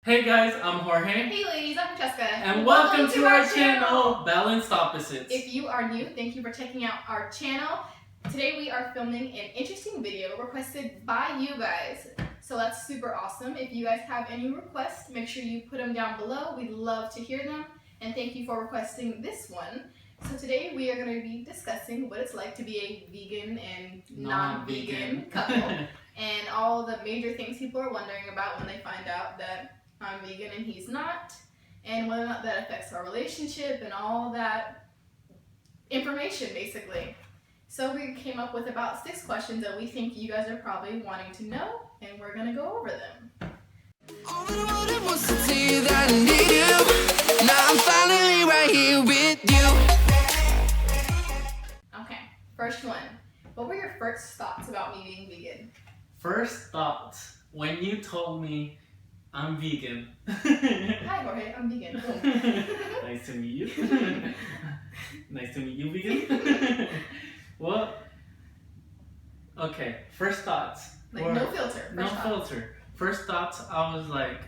Hey guys, I'm Jorge. Hey ladies, I'm Francesca. And welcome to our channel, Balanced Opposites. If you are new, thank you for checking out our channel. Today we are filming an interesting video requested by you guys. So that's super awesome. If you guys have any requests, make sure you put them down below. We'd love to hear them. And thank you for requesting this one. So today we are going to be discussing what it's like to be a vegan and non-vegan couple. And all the major things people are wondering about when they find out that I'm vegan and he's not, and whether or not that affects our relationship and all that information basically. So we came up with about 6 questions that we think you guys are probably wanting to know, and we're gonna go over them. Okay, first one. What were your first thoughts about me being vegan? First thoughts, when you told me I'm vegan. Hi Jorge, I'm vegan. Nice to meet you. Nice to meet you, vegan. Well, okay, first thoughts. No filter. No filter. First thoughts, I was like,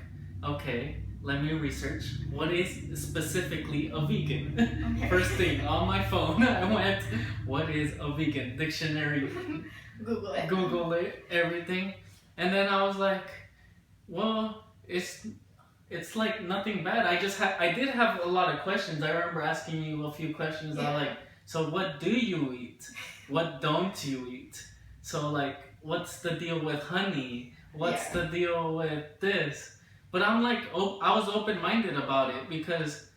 okay, let me research what is specifically a vegan. Okay. First thing on my phone, I went, what is a vegan? Dictionary. Google it, everything. And then I was like, well, it's like nothing bad. I did have a lot of questions. I remember asking you a few questions. Yeah. I like, so what do you eat? What don't you eat? So like, what's the deal with honey? What's the deal with this? But I'm like, I was open-minded about it because,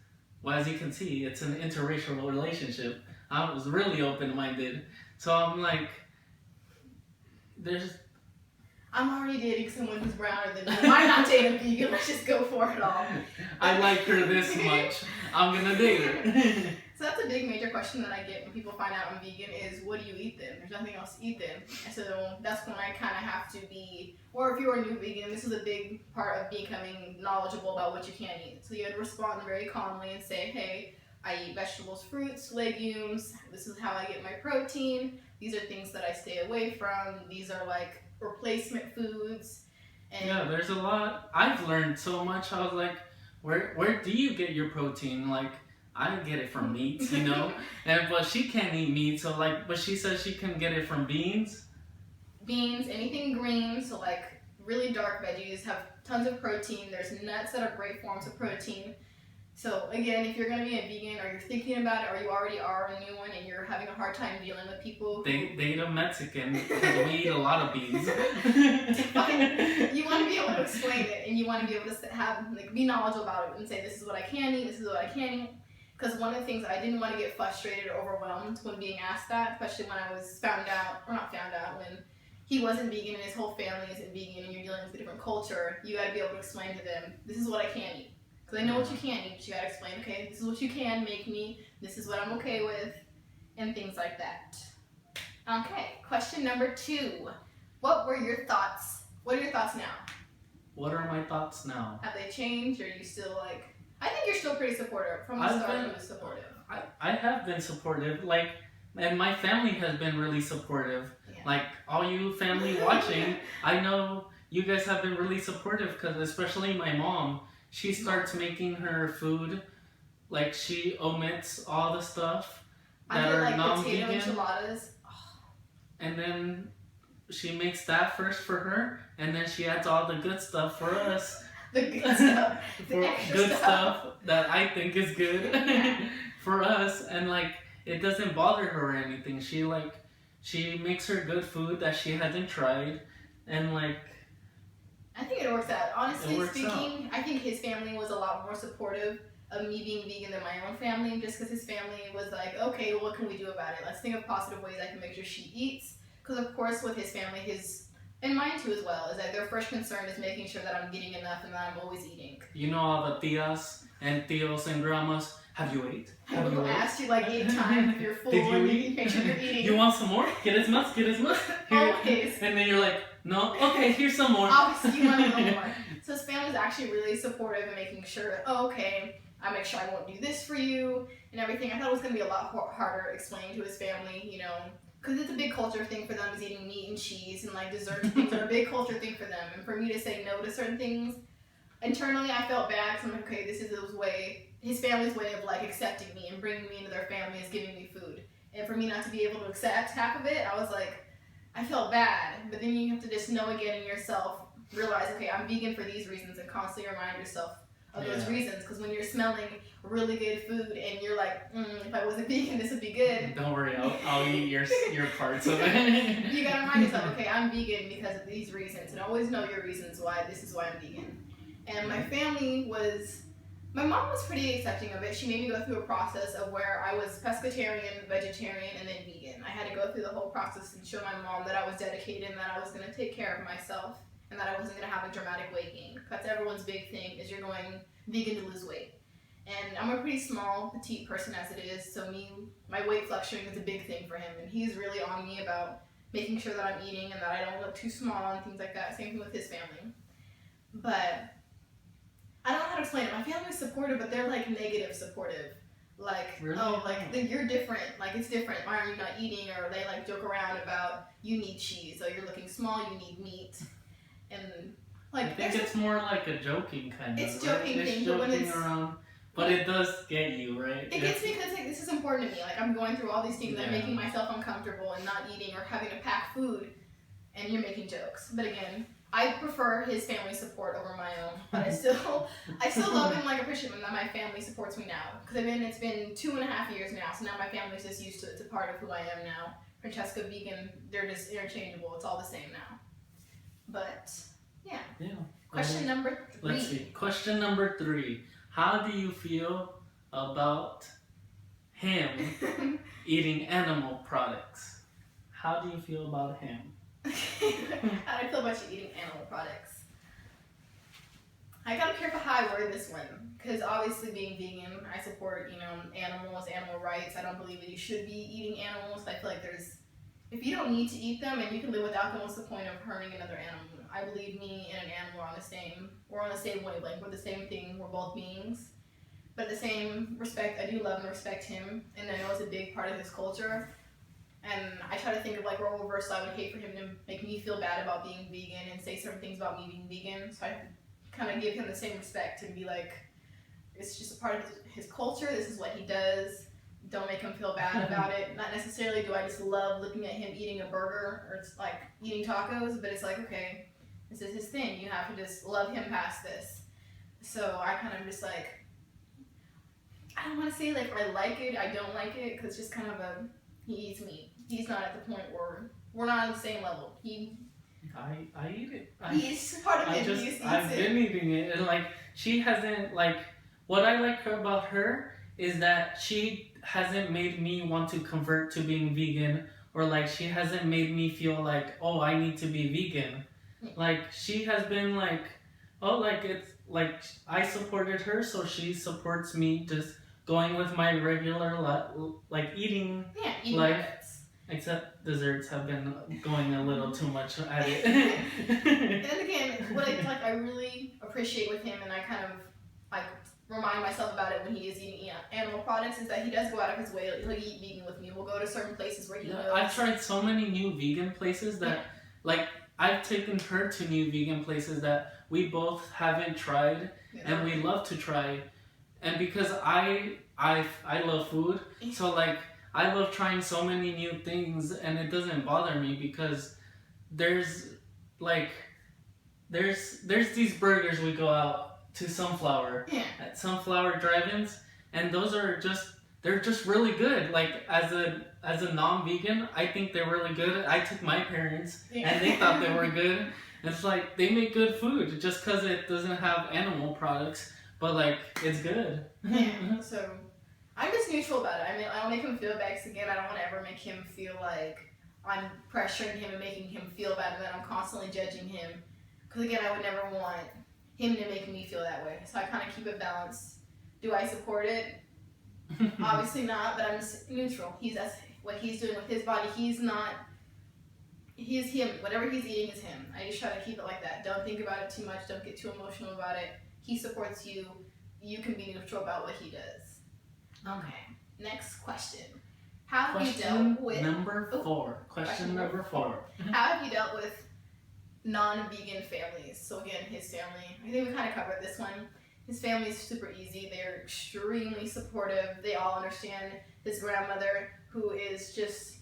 well, as you can see, it's an interracial relationship. I was really open-minded. So I'm like, I'm already dating someone who's browner than me. Why not date a vegan? Let's just go for it all. I like her this much. I'm gonna date her. So that's a big major question that I get when people find out I'm vegan is, what do you eat then? There's nothing else to eat then. And so that's when I kind of have to be, or if you're a new vegan, this is a big part of becoming knowledgeable about what you can eat. So you have to respond very calmly and say, hey, I eat vegetables, fruits, legumes. This is how I get my protein. These are things that I stay away from. These are like replacement foods. And yeah, there's a lot. I've learned so much. I was like, where do you get your protein? Like, I get it from meat, you know? But she can't eat meat, so like, but she says she can get it from beans. Beans, anything green, so like really dark veggies have tons of protein. There's nuts that are great forms of protein. So again, if you're going to be a vegan or you're thinking about it or you already are a new one and you're having a hard time dealing with people They eat a Mexican because we eat a lot of beans. You want to be able to explain it and you want to be able to have, like, be knowledgeable about it and say, this is what I can eat, this is what I can't eat. Because one of the things, I didn't want to get frustrated or overwhelmed when being asked that, especially when I was when he wasn't vegan and his whole family isn't vegan and you're dealing with a different culture. You got to be able to explain to them, this is what I can eat. Because I know what you can't eat, but you gotta explain, okay, this is what you can make me, this is what I'm okay with, and things like that. Okay, question number 2. What were your thoughts? What are your thoughts now? What are my thoughts now? Have they changed, or are you still like, I think you're still pretty supportive. From the start, you were supportive. I have been supportive, like, and my family has been really supportive. Yeah. Like, all you family watching, I know you guys have been really supportive, because especially my mom, she starts making her food, like she omits all the stuff that are like non-vegan. Potato enchiladas. And then she makes that first for her, and then she adds all the good stuff for us. The good stuff. The good stuff that I think is good for us, and like it doesn't bother her or anything. She makes her good food that she hasn't tried, and like. I think it works out. Honestly speaking, I think his family was a lot more supportive of me being vegan than my own family, just because his family was like, okay, well, what can we do about it? Let's think of positive ways I can make sure she eats. Because of course with his family, and mine too as well, is that their first concern is making sure that I'm getting enough and that I'm always eating. You know all the tias and tios and grandmas, have you ate? Have you asked you like 8 times if you're full. Did you eat? Make sure you're eating. You want some more? Get as much. Always. And then you're like, no? Okay, here's some more. Obviously you want a little more. So his family's actually really supportive in making sure, oh, okay, I make sure I won't do this for you and everything. I thought it was going to be a lot harder explaining to his family, you know, because it's a big culture thing for them, is eating meat and cheese and like dessert things are a big culture thing for them. And for me to say no to certain things, internally I felt bad because I'm like, okay, this is his family's way of like accepting me and bringing me into their family is giving me food. And for me not to be able to accept half of it, I was like, I felt bad. But then you have to just know again in yourself, realize, okay, I'm vegan for these reasons, and constantly remind yourself of those reasons. Because when you're smelling really good food and you're like, if I wasn't vegan, this would be good. Don't worry, I'll eat your parts of it. You gotta remind yourself, okay, I'm vegan because of these reasons, and always know your reasons why this is why I'm vegan. And my mom was pretty accepting of it. She made me go through a process of where I was pescatarian, vegetarian, and then vegan. I had to go through the whole process and show my mom that I was dedicated and that I was going to take care of myself and that I wasn't going to have a dramatic weight gain. That's everyone's big thing, is you're going vegan to lose weight. And I'm a pretty small, petite person as it is, so my weight fluctuating is a big thing for him. And he's really on me about making sure that I'm eating and that I don't look too small and things like that. Same thing with his family. But I don't know how to explain it. My family's supportive, but they're like negative supportive. Like, really? Oh, like you're different. Like it's different. Why are you not eating? Or they like joke around about you need cheese. Or you're looking small. You need meat. And like I think it's more like a joking kind of. It's joking thing, it's but when joking around. But it does get you, right? It gets me because like this is important to me. Like I'm going through all these things. I'm making myself uncomfortable and not eating or having to pack food, and you're making jokes. But again, I prefer his family support over my own, but I still love him, like appreciate him that my family supports me now. Because it's been 2.5 years now, so now my family's just used to it. It's a part of who I am now. Francesca, vegan, they're just interchangeable. It's all the same now. But yeah. Question number 3. Let's see. Question number 3. How do you feel about him eating animal products? How do you feel about him? How do I feel about you eating animal products? I gotta be careful how I word this one, because obviously being vegan, I support, animals, animal rights. I don't believe that you should be eating animals. I feel like if you don't need to eat them and you can live without them, what's the point of harming another animal? I believe me and an animal are on the same wavelength. We're the same thing. We're both beings. But at the same respect, I do love and respect him, and I know it's a big part of his culture. And I try to think of like role reversal. I would hate for him to make me feel bad about being vegan and say certain things about me being vegan. So I kind of give him the same respect and be like, it's just a part of his culture. This is what he does. Don't make him feel bad about it. Not necessarily do I just love looking at him eating a burger or it's like eating tacos, but it's like, okay, this is his thing. You have to just love him past this. So I kind of just like, I don't want to say like I like it, I don't like it, because it's just kind of he eats meat. He's not at the point where we're not on the same level. I eat it. He's part of it. I've been eating it, and like she hasn't like. What I like about her is that she hasn't made me want to convert to being vegan, or like she hasn't made me feel like, oh, I need to be vegan. Like she has been like, oh, like it's like I supported her, so she supports me just going with my regular like eating life. Habits. Except desserts have been going a little too much at it. And then again, what I really appreciate with him, and I kind of like remind myself about it when he is eating animal products, is that he does go out of his way. He'll eat vegan with me. We'll go to certain places where he knows. I've tried so many new vegan places that like I've taken her to new vegan places that we both haven't tried and we love to try. And because I love food, so like I love trying so many new things, and it doesn't bother me because there's these burgers we go out to Sunflower at Sunflower Drive-ins, and they're just really good. Like as a non-vegan, I think they're really good. I took my parents and they thought they were good. And it's like they make good food just because it doesn't have animal products, but like it's good. So I'm just neutral about it. I mean, I don't make him feel bad, 'cause again, I don't want to ever make him feel like I'm pressuring him and making him feel bad, and that I'm constantly judging him. Because again, I would never want him to make me feel that way. So I kind of keep it balanced. Do I support it? Obviously not, but I'm just neutral. That's what he's doing with his body. He's him. Whatever he's eating is him. I just try to keep it like that. Don't think about it too much. Don't get too emotional about it. He supports you. You can be neutral about what he does. Okay. Next question. How have you dealt with number 4? Question number 4. How have you dealt with NonVegan Families. So again, his family, I think we kind of covered this one. His family is super easy. They're extremely supportive. They all understand his grandmother, who is just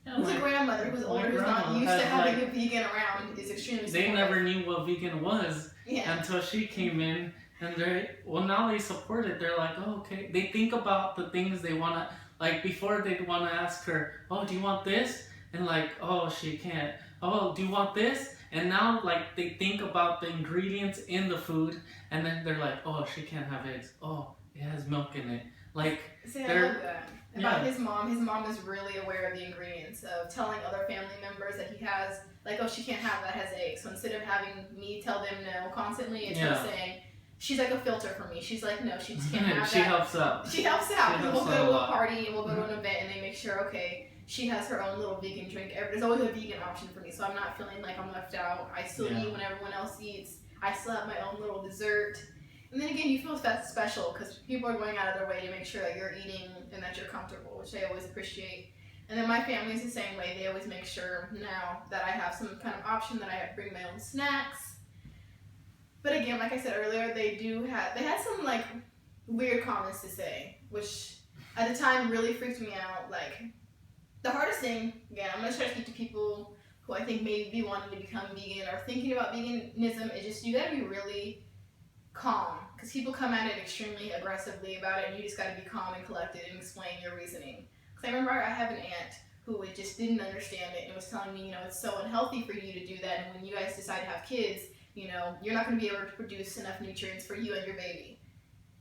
who's a grandmother who's older, who's not used to having a vegan around, is extremely supportive. They never knew what vegan was until she came in, and now they support it. They're like, oh, okay. They think about the things they want to, like before they'd want to ask her, oh, do you want this? And like, oh, she can't. Oh, do you want this? And now like they think about the ingredients in the food, and then they're like, oh, she can't have eggs. Oh, it has milk in it. Like, see, I love that. About his mom is really aware of the ingredients, of telling other family members that he has, like, oh, she can't have that, has eggs. So instead of having me tell them no constantly, it's her saying, she's like a filter for me. She's like, no, she just can't have that. She helps out. She helps out. We'll go to a party and we'll go to an event and they make sure, okay, she has her own little vegan drink. There's always a vegan option for me, so I'm not feeling like I'm left out. I still eat when everyone else eats. I still have my own little dessert. And then again, you feel special because people are going out of their way to make sure that you're eating and that you're comfortable, which I always appreciate. And then my family's the same way. They always make sure now that I have some kind of option, that I bring my own snacks. But again, like I said earlier, they had some like weird comments to say, which at the time really freaked me out. Like, the hardest thing, again, I'm going to try to speak to people who I think may be wanting to become vegan or thinking about veganism, is just you got to be really calm, because people come at it extremely aggressively about it, and you just got to be calm and collected and explain your reasoning. Because I remember I have an aunt who just didn't understand it and was telling me, it's so unhealthy for you to do that, and when you guys decide to have kids, you're not going to be able to produce enough nutrients for you and your baby.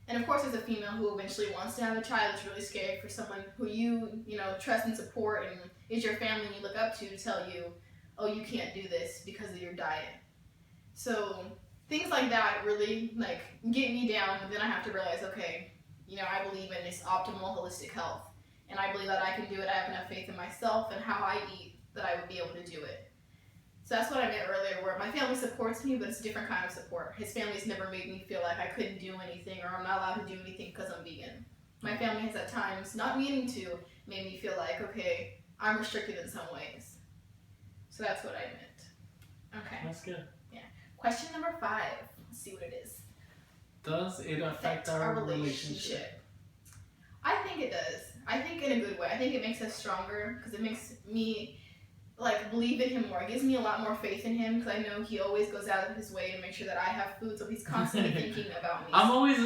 And of course, as a female who eventually wants to have a child, it's really scary for someone who you trust and support and is your family and you look up to tell you, oh, you can't do this because of your diet. So things like that really like get me down, and then I have to realize, okay, I believe in this optimal holistic health, and I believe that I can do it. I have enough faith in myself and how I eat that I would be able to do it. So that's what I meant earlier, where my family supports me, but it's a different kind of support. His family's never made me feel like I couldn't do anything or I'm not allowed to do anything because I'm vegan. My family has at times, not meaning to, made me feel like, okay, I'm restricted in some ways. So that's what I meant. Okay. That's good. Yeah. Question number 5. Let's see what it is. Does it affect our relationship? I think it does. I think in a good way. I think it makes us stronger because it makes me believe in him more. It gives me a lot more faith in him because I know he always goes out of his way to make sure that I have food, so he's constantly thinking about me. I'm always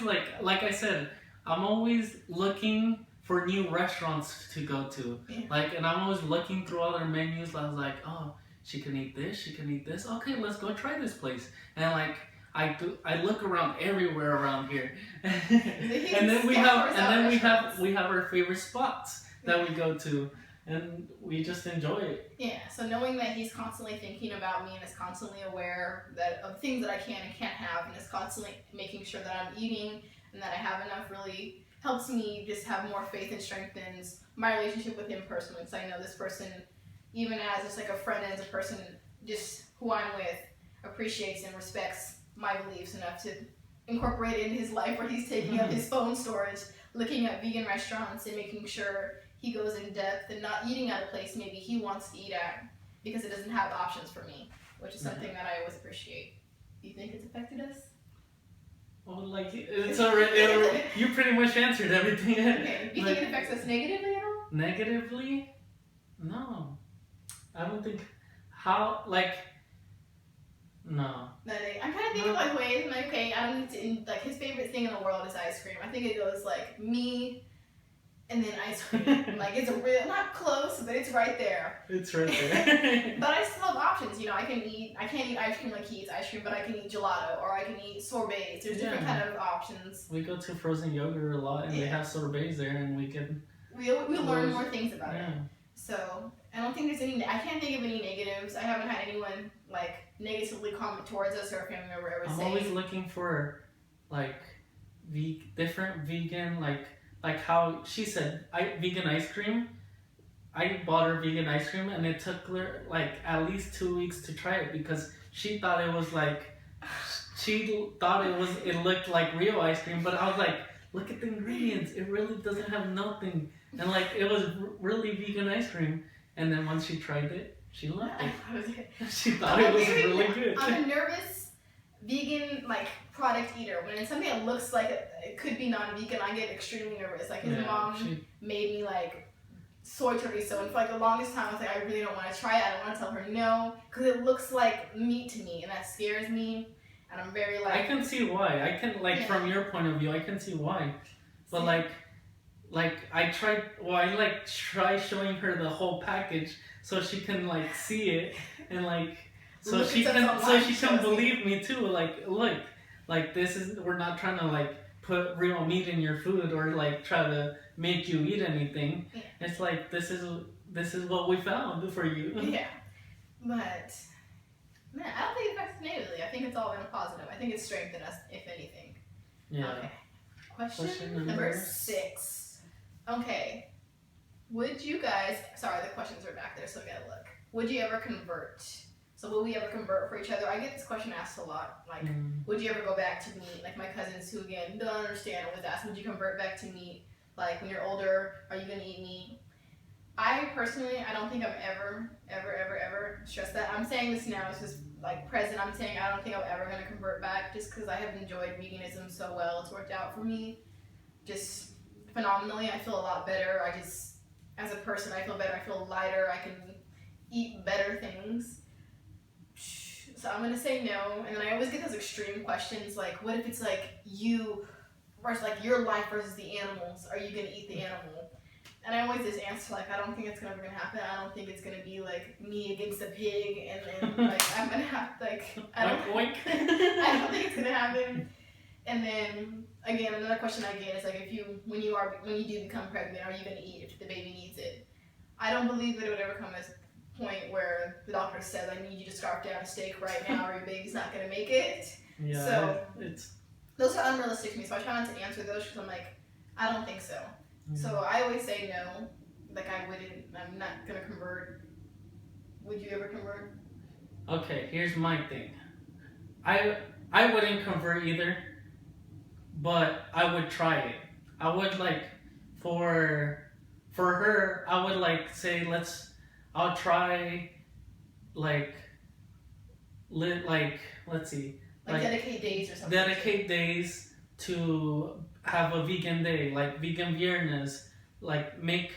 like I said, I'm always looking for new restaurants to go to. Yeah. And I'm always looking through other menus. I was like, oh, she can eat this, she can eat this. Okay, let's go try this place. And I look around everywhere around here. and then we have our favorite spots that we go to. And we just enjoy it. Yeah, so knowing that he's constantly thinking about me and is constantly aware of things that I can and can't have, and is constantly making sure that I'm eating and that I have enough, really helps me just have more faith and strengthens my relationship with him personally. Because I know this person, even as just like a friend, as a person just who I'm with, appreciates and respects my beliefs enough to incorporate it in his life, where he's taking up his phone storage, looking at vegan restaurants and making sure he goes in depth and not eating at a place maybe he wants to eat at because it doesn't have options for me, which is something that I always appreciate. Do you think it's affected us? Well, it's already, you pretty much answered everything. Okay. Do you think it affects us negatively at all? Negatively? No. I don't think. No. I'm kind of thinking of ways, okay, I don't need to, his favorite thing in the world is ice cream. I think it goes me, and then ice cream. It's a real, not close, but it's right there. It's right there. But I still have options, I can't eat ice cream like he eats ice cream, but I can eat gelato, or I can eat sorbets. There's different kind of options. We go to frozen yogurt a lot, and they have sorbets there, and we can... We learn more things about it. So, I don't think I can't think of any negatives. I haven't had anyone, negatively comment towards us or a family member ever say. I'm always looking for, different vegan, like how she said, vegan ice cream. I bought her vegan ice cream, and it took her at least 2 weeks to try it because she thought it was it looked like real ice cream, but I was like, look at the ingredients. It really doesn't have nothing, and it was really vegan ice cream. And then once she tried it, She loved I it. thought it was good. She thought it was really good. I'm a nervous vegan like product eater. When it's something that looks like it could be non-vegan, I get extremely nervous. Like his mom made me like soy chorizo, and for like the longest time I was like, I really don't want to try it. I don't want to tell her no because it looks like meat to me, and that scares me. And I'm very like. I can see why. I can from your point of view, I can see why. But like I tried. Well, I like try showing her the whole package so she can like see it and like so she can believe me too. Like look, like this is we're not trying to like put real meat in your food or like try to make you eat anything. Yeah. It's like this is what we found for you. Yeah, but man, I don't think it affects negatively. I think it's all been a positive. I think it's strengthened us, if anything. Yeah. Okay. Question number 6. Okay. Would you guys? Sorry, the questions are back there, so I gotta look. Would you ever convert? So will we ever convert for each other? I get this question asked a lot. Like, would you ever go back to meat? Like my cousins who again don't understand always ask, would you convert back to meat? Like when you're older, are you gonna eat meat? I personally, I don't think I'm ever stress that. I'm saying this now, it's just like present. I'm saying I don't think I'm ever gonna convert back just because I have enjoyed veganism so well. It's worked out for me just phenomenally. I feel a lot better. I just, as a person, I feel better. I feel lighter. I can eat better things. So I'm gonna say no. And then I always get those extreme questions like, what if it's like you versus like your life versus the animals? Are you gonna eat the animal? And I always just answer like, I don't think it's ever gonna happen. I don't think it's gonna be like me against a pig, and then like I'm gonna have to, like I don't think it's gonna happen. And then again, another question I get is like, when you do become pregnant, are you gonna eat if the baby needs it? I don't believe that it would ever come as a point where the doctor says, I need you to scarf down a steak right now, or your baby's not gonna make it. Yeah. So those are unrealistic to me. So I try not to answer those because I'm like, I don't think so. So I always say no, like I'm not gonna convert. Would you ever convert? Okay, here's my thing. I wouldn't convert either, but I would try it. I would like, for her, I would like say I'll try let's see. Like dedicate days or something. Dedicate days to have a vegan day, like vegan viernes, like make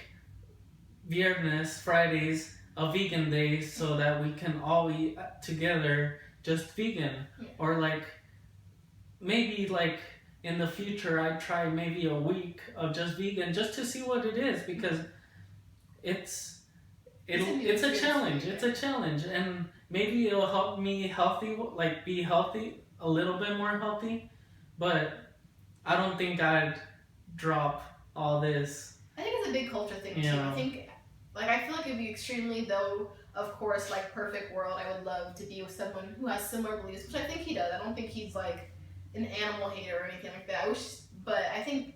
viernes, Fridays, a vegan day so that we can all eat together just vegan. Yeah. Or like maybe like in the future I'd try maybe a week of just vegan just to see what it is, because it's a challenge. It's a challenge, and maybe it'll help me be healthy, a little bit more healthy, but I don't think I'd drop all this. I think it's a big culture thing too. I think, like, I feel like it'd be extremely, though, of course, like, perfect world. I would love to be with someone who has similar beliefs, which I think he does. I don't think he's like an animal hater or anything like that. But I think,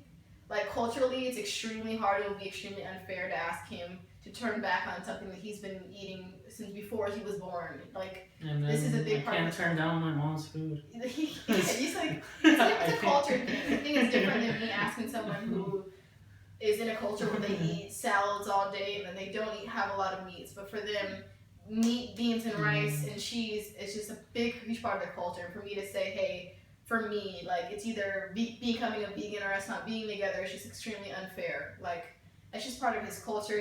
like, culturally, it's extremely hard. It would be extremely unfair to ask him to turn back on something that he's been eating since before he was born. Like, this is a big part. I can't turn down my mom's food. He's like, it's a culture thing. I think it's different than me asking someone who is in a culture where they eat salads all day and then they don't have a lot of meats. But for them, meat, beans, and rice and cheese is just a huge part of their culture. And for me to say, hey, for me, like, it's either becoming a vegan or us not being together, it's just extremely unfair. Like, that's just part of his culture.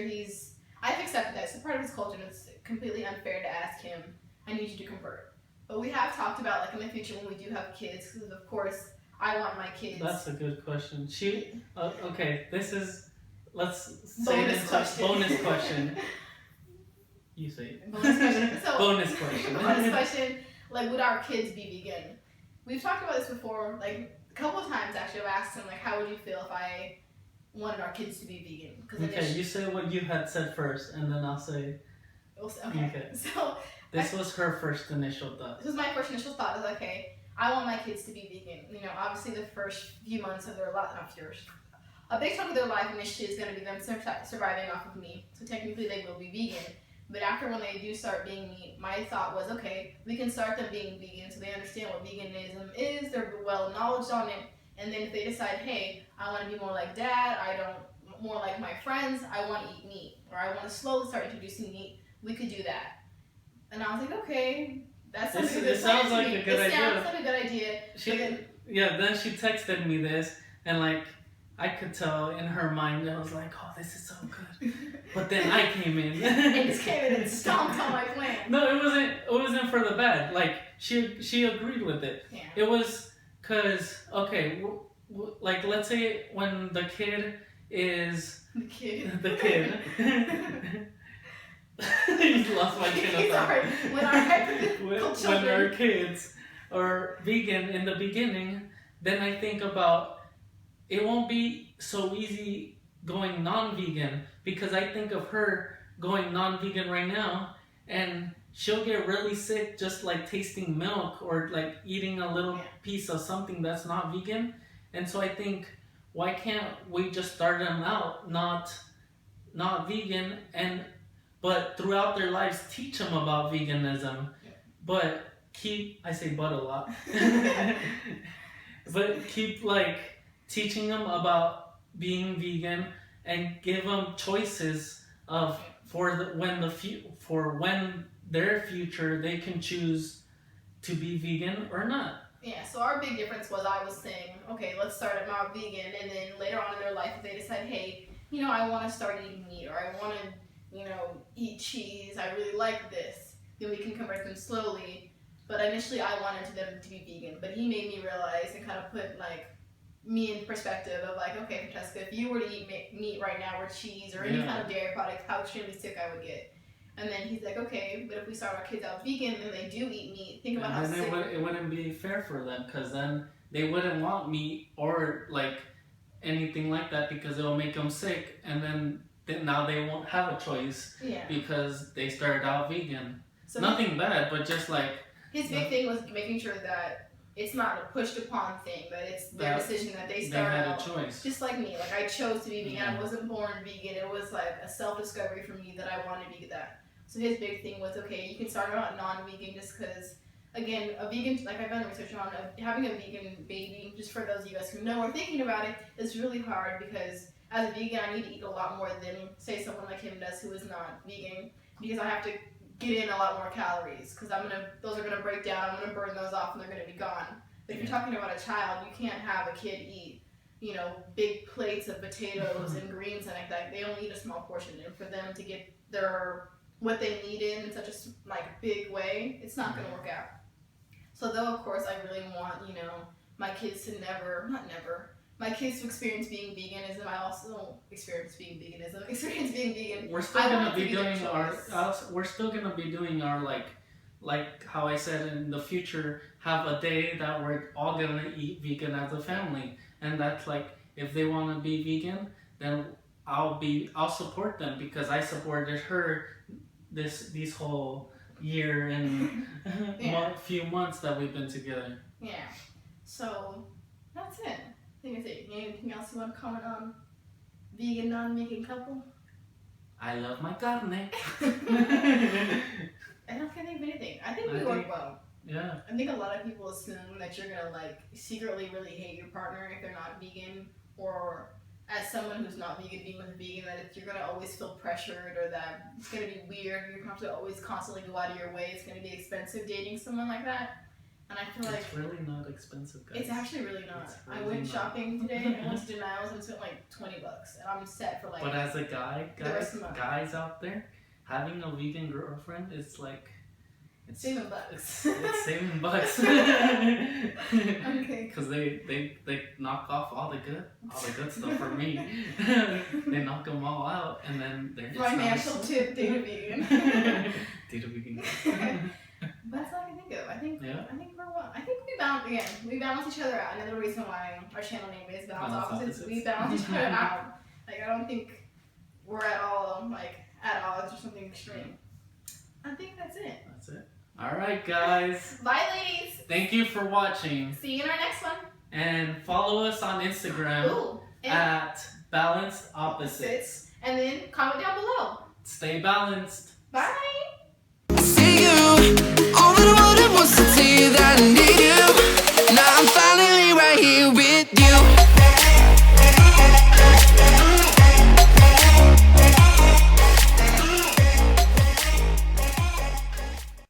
I've accepted that. It's a part of his culture, and it's completely unfair to ask him, I need you to convert. But we have talked about, like, in the future when we do have kids, because of course, I want my kids. That's a good question. Okay, let's say bonus question. You say it. Bonus question. So, bonus question. Bonus question, like, would our kids be vegan? We've talked about this before, like, a couple of times, actually. I've asked him, like, how would you feel if I wanted our kids to be vegan? Okay, you say what you had said first, and then I'll say. Okay. So this was her first initial thought. This was my first initial thought. Is okay, I want my kids to be vegan. You know, obviously the first few months of their life, a big chunk of their life initially is going to be them surviving off of meat. So technically they will be vegan. But after when they do start being meat, my thought was, okay, we can start them being vegan so they understand what veganism is. They're well knowledge on it. And then if they decide, hey, I want to be more like dad, more like my friends, I want to eat meat, or I want to slowly start introducing meat, we could do that. And I was like, okay, that sounds like a It good plan sounds like to me. a good It sounds idea. like a good idea. Then she texted me this, and like I could tell in her mind, I was like, oh, this is so good. But then I came in. And just came in and stomped on my plan. No, it wasn't for the bad. Like she agreed with it. Yeah. It was cause okay, like let's say when the kid is the kid. You lost my train of thought. When our kids are vegan in the beginning, then I think about it won't be so easy going non-vegan, because I think of her going non-vegan right now and she'll get really sick just like tasting milk or like eating a little piece of something that's not vegan. And so I think, why can't we just start them out not vegan, but throughout their lives teach them about veganism, but I say but a lot, but keep like teaching them about being vegan and give them choices of when their future they can choose to be vegan or not. Yeah, so our big difference was I was saying, okay, let's start at not vegan, and then later on in their life, if they decide, hey, I want to start eating meat, or I want to, eat cheese, I really like this, then we can convert them slowly. But initially, I wanted them to be vegan, but he made me realize and kind of put like me in perspective of like, okay, Francesca, if you were to eat meat right now, or cheese, or any kind of dairy product, how extremely sick I would get. And then he's like, okay, but if we start our kids out vegan and they do eat meat, think about how sick. It wouldn't be fair for them, because then they wouldn't want meat or like anything like that, because it will make them sick, and then now they won't have a choice because they started out vegan. So nothing bad, but just like his big thing was making sure that it's not a pushed upon thing, that it's their decision that they start had out. A choice. Just like me, like I chose to be vegan. I wasn't born vegan. It was like a self-discovery for me that I wanted to be that. So his big thing was, okay, you can start out non-vegan just because, again, a vegan, like I've done research on, having a vegan baby, just for those of you guys who know or thinking about it, is really hard, because as a vegan, I need to eat a lot more than, say, someone like him does who is not vegan, because I have to get in a lot more calories, because those are gonna break down, I'm gonna burn those off, and they're gonna be gone. But if you're talking about a child, you can't have a kid eat, big plates of potatoes and greens and like that. They only eat a small portion, and for them to get what they need in such a big way, it's not gonna work out. So though of course I really want my kids to my kids to experience being veganism, I also experience being veganism. We're still gonna be doing our like how I said in the future, have a day that we're all gonna eat vegan as a family, and that's like, if they want to be vegan, then I'll support them, because I supported her these whole year and few months that we've been together. Yeah. So that's it. I think that's it. Anything else you want to comment on vegan, non-vegan couple? I love my carne. I don't think of anything. I think we work well. Yeah. I think a lot of people assume that you're gonna secretly really hate your partner if they're not vegan, or as someone who's not vegan, being with a vegan, that you're gonna always feel pressured, or that it's gonna be weird. You're gonna have to always constantly go out of your way. It's gonna be expensive dating someone like that. And I feel it's really not expensive, guys. It's actually really not. Really I went shopping today. I went to Denials and spent like $20, and I'm set for But as a guys out there, having a vegan girlfriend is like, it's $7. It's $7. Okay. Because they knock off all the good stuff for me. They knock them all out, and then they're just financial tip: date a vegan. Date a vegan. That's all I can think of. I think we're well. I think we balance each other out. Another reason why our channel name is Balance Opposites. We balance each other out. I don't think we're at all at odds or something extreme. I think that's it. That's it. All right, guys. Bye, ladies. Thank you for watching. See you in our next one. And follow us on Instagram at Balanced Opposites. And then comment down below. Stay balanced. Bye. See you.